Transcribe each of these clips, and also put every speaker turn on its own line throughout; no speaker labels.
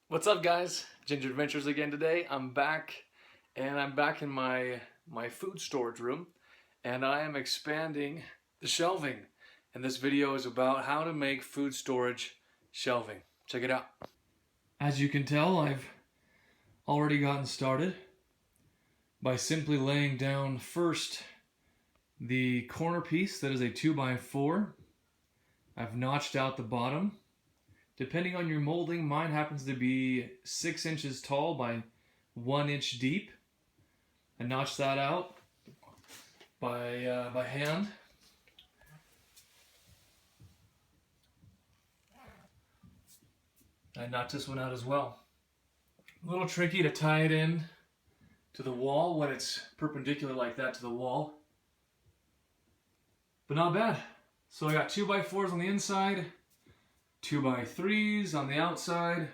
What's up, guys? Ginger Adventurez again today. I'm back in my food storage room, and I am expanding the shelving. And this video is about how to make food storage shelving. Check it out. As you can tell, I've already gotten started by simply laying down first the corner piece that is a 2x4. I've notched out the bottom. Depending on your molding, mine happens to be 6 inches tall by 1 inch deep. I notched that out by hand. I notched this one out as well. A little tricky to tie it in to the wall when it's perpendicular like that to the wall, but not bad. So I got 2x4s on the inside, 2x3s on the outside.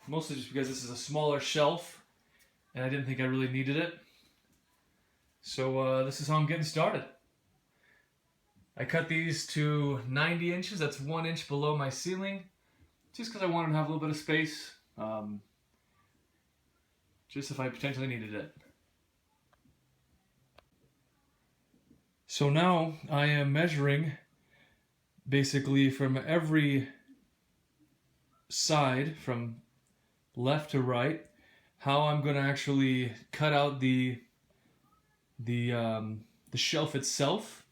Mostly just because this is a smaller shelf and I didn't think I really needed it. So this is how I'm getting started. I cut these to 90 inches, that's 1 inch below my ceiling, just because I wanted to have a little bit of space, just if I potentially needed it. So now I am measuring basically from every side, from left to right, how I'm going to actually cut out the shelf itself.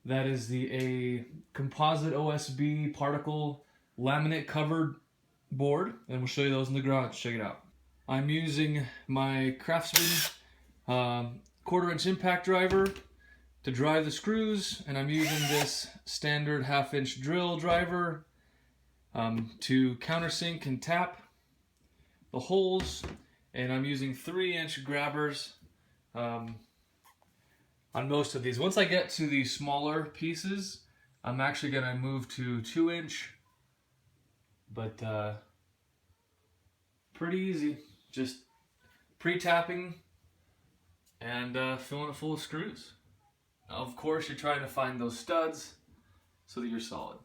That is a composite OSB particle laminate covered board, and we'll show you those in the garage. Check it out. I'm using my Craftsman 1/4 inch impact driver to drive the screws, and I'm using this standard 1/2 inch drill driver to countersink and tap the holes, and I'm using 3 inch grabbers on most of these. Once I get to the smaller pieces, I'm actually going to move to 2 inch, but pretty easy. Just pre-tapping and filling it full of screws. Of course, you're trying to find those studs so that you're solid.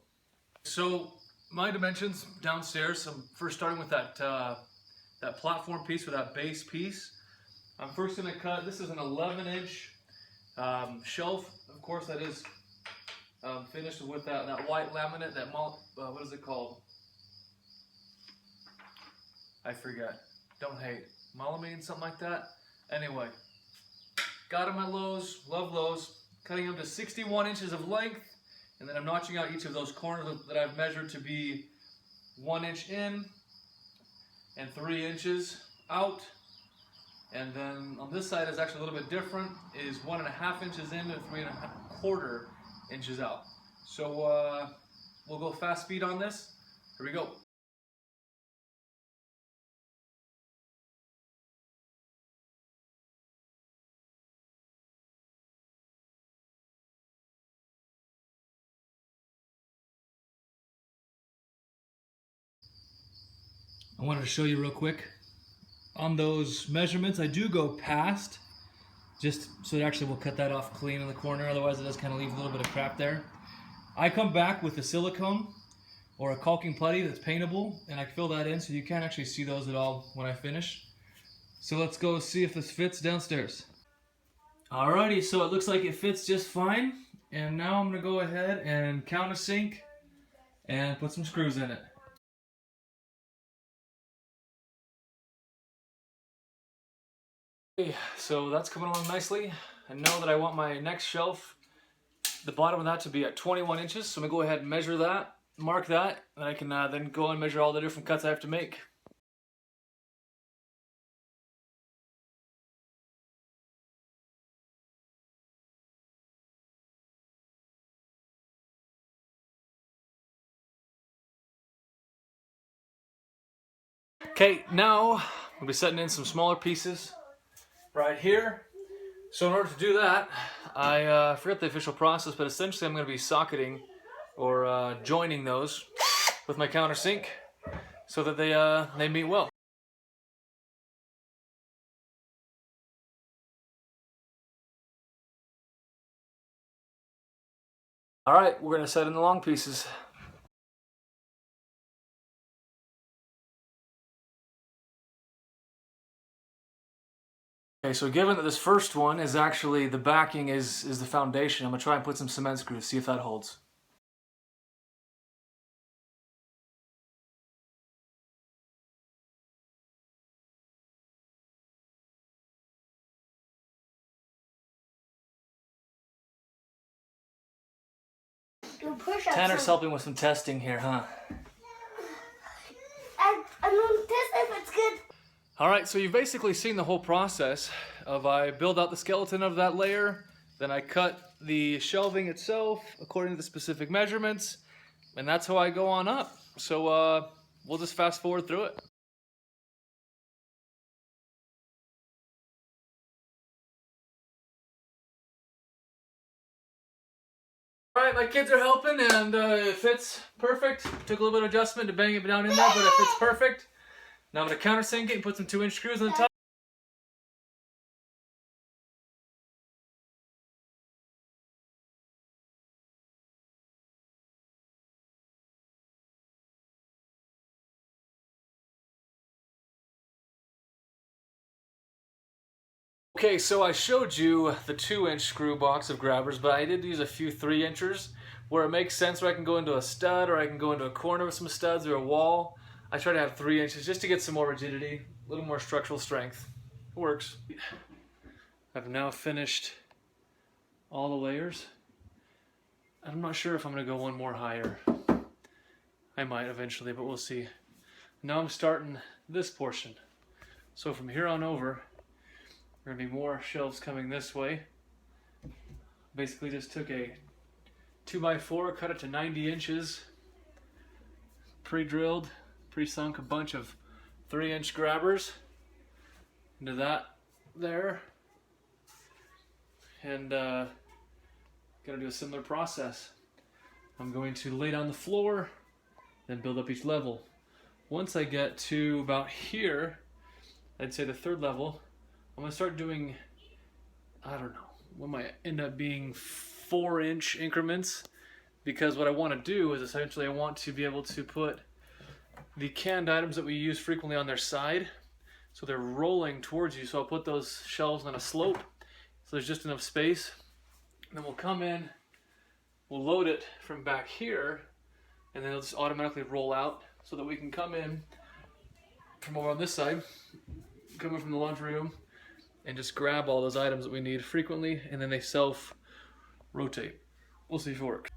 So my dimensions downstairs, I'm first starting with that platform piece, or that base piece. I'm first going to cut, this is an 11 inch shelf. Of course, that is finished with that white laminate, that what is it called? I forget. Don't hate. Melamine, something like that. Anyway, got them at Lowe's, love Lowe's. Cutting them to 61 inches of length, and then I'm notching out each of those corners that I've measured to be 1 inch in and 3 inches out. And then on this side is actually a little bit different. It is 1.5 inches in and 3.25 inches out. So we'll go fast speed on this. Here we go. I wanted to show you real quick. On those measurements, I do go past, just so it actually will cut that off clean in the corner. Otherwise, it does kind of leave a little bit of crap there. I come back with a silicone or a caulking putty that's paintable, and I fill that in so you can't actually see those at all when I finish. So let's go see if this fits downstairs. Alrighty, so it looks like it fits just fine. And now I'm going to go ahead and countersink and put some screws in it. Okay, so that's coming along nicely. I know that I want my next shelf, the bottom of that, to be at 21 inches. So I'm going to go ahead and measure that, mark that, and I can then go and measure all the different cuts I have to make. Okay, now I'll be setting in some smaller pieces right here. So in order to do that, I forget the official process, but essentially I'm going to be socketing or joining those with my countersink so that they meet well. All right, we're going to set in the long pieces. Okay, so given that this first one is actually, the backing is the foundation, I'm gonna try and put some cement screws, see if that holds. Tanner's helping with some testing here, huh?
I'm gonna test if it's good.
Alright, so you've basically seen the whole process of I build out the skeleton of that layer, then I cut the shelving itself according to the specific measurements, and that's how I go on up. So we'll just fast forward through it. Alright, my kids are helping and it fits perfect. Took a little bit of adjustment to bang it down in there, but it fits perfect. Now I'm going to countersink it and put some 2-inch screws on the top. Okay, so I showed you the 2-inch screw box of grabbers, but I did use a few 3-inchers where it makes sense where I can go into a stud or I can go into a corner with some studs or a wall. I try to have 3 inches just to get some more rigidity, a little more structural strength. It works. I've now finished all the layers. I'm not sure if I'm going to go one more higher. I might eventually, but we'll see. Now I'm starting this portion. So from here on over, there are going to be more shelves coming this way. Basically just took a 2x4, cut it to 90 inches, pre-drilled, pre-sunk a bunch of 3-inch grabbers into that there, and gonna do a similar process. I'm going to lay down the floor, then build up each level. Once I get to about here, I'd say the 3rd level, I'm going to start doing, I don't know, what might end up being 4-inch increments, because what I want to do is essentially I want to be able to put the canned items that we use frequently on their side, so they're rolling towards you. So I'll put those shelves on a slope, so there's just enough space. And then we'll come in, we'll load it from back here, and then it'll just automatically roll out so that we can come in from over on this side, come in from the laundry room, and just grab all those items that we need frequently, and then they self-rotate. We'll see if it works.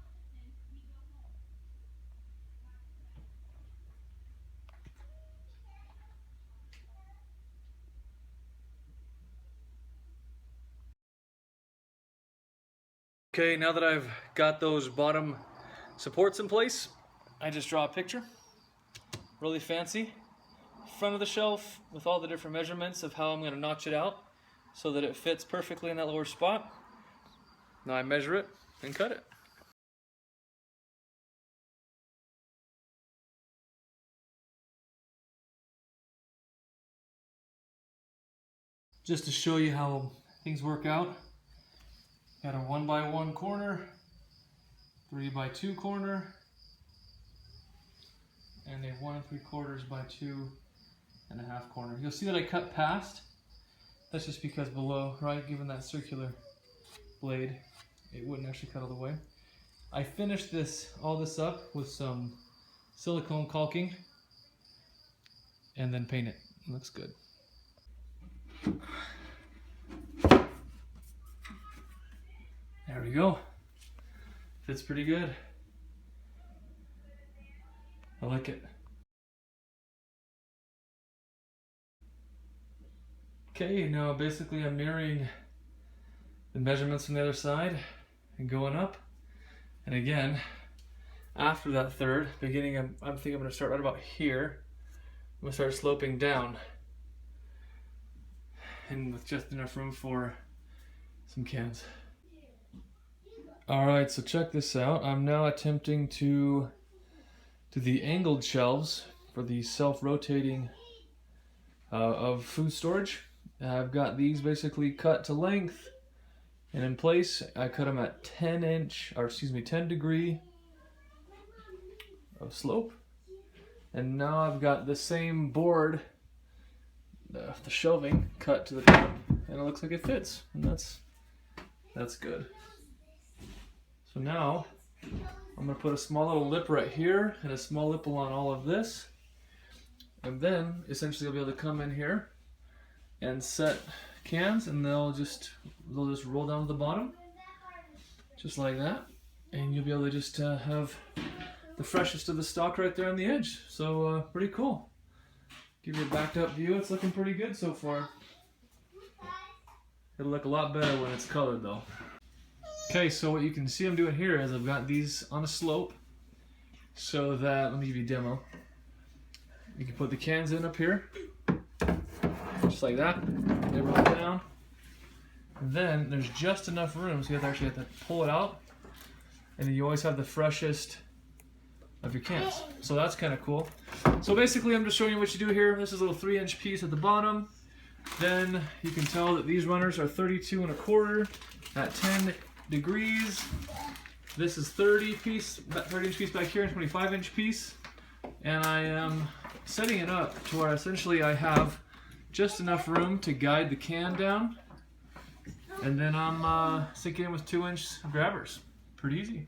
Okay, now that I've got those bottom supports in place, I just draw a picture, really fancy, front of the shelf with all the different measurements of how I'm going to notch it out so that it fits perfectly in that lower spot. Now I measure it and cut it. Just to show you how things work out, got a 1x1 corner, 3x2 corner, and a 1 3/4 by 2.5 corner. You'll see that I cut past. That's just because below, right, given that circular blade, it wouldn't actually cut all the way. I finished all this up with some silicone caulking and then paint it. It looks good. There we go. Fits pretty good. I like it. Okay, now basically I'm mirroring the measurements from the other side and going up. And again, after that 3rd, beginning, I think I'm going to start right about here. I'm going to start sloping down, and with just enough room for some cans. Alright, so check this out. I'm now attempting to do the angled shelves for the self-rotating of food storage. I've got these basically cut to length and in place. I cut them at 10 degree of slope. And now I've got the same board the shelving cut to the top, and it looks like it fits, and that's good. So now I'm gonna put a small little lip right here and a small lip along all of this, and then essentially you'll be able to come in here and set cans, and they'll just roll down to the bottom, just like that, and you'll be able to just have the freshest of the stock right there on the edge. So pretty cool. Give you a backed up view. It's looking pretty good so far. It'll look a lot better when it's colored though. Okay, so what you can see I'm doing here is I've got these on a slope so that, let me give you a demo. You can put the cans in up here, just like that. They roll down. And then there's just enough room so you have to pull it out, and then you always have the freshest of your cans. So that's kind of cool. So basically I'm just showing you what you do here. This is a little 3-inch piece at the bottom. Then you can tell that these runners are 32 1/4 at 10 degrees. This is 30-inch piece back here and 25-inch piece. And I am setting it up to where essentially I have just enough room to guide the can down. And then I'm sinking in with 2-inch grabbers. Pretty easy.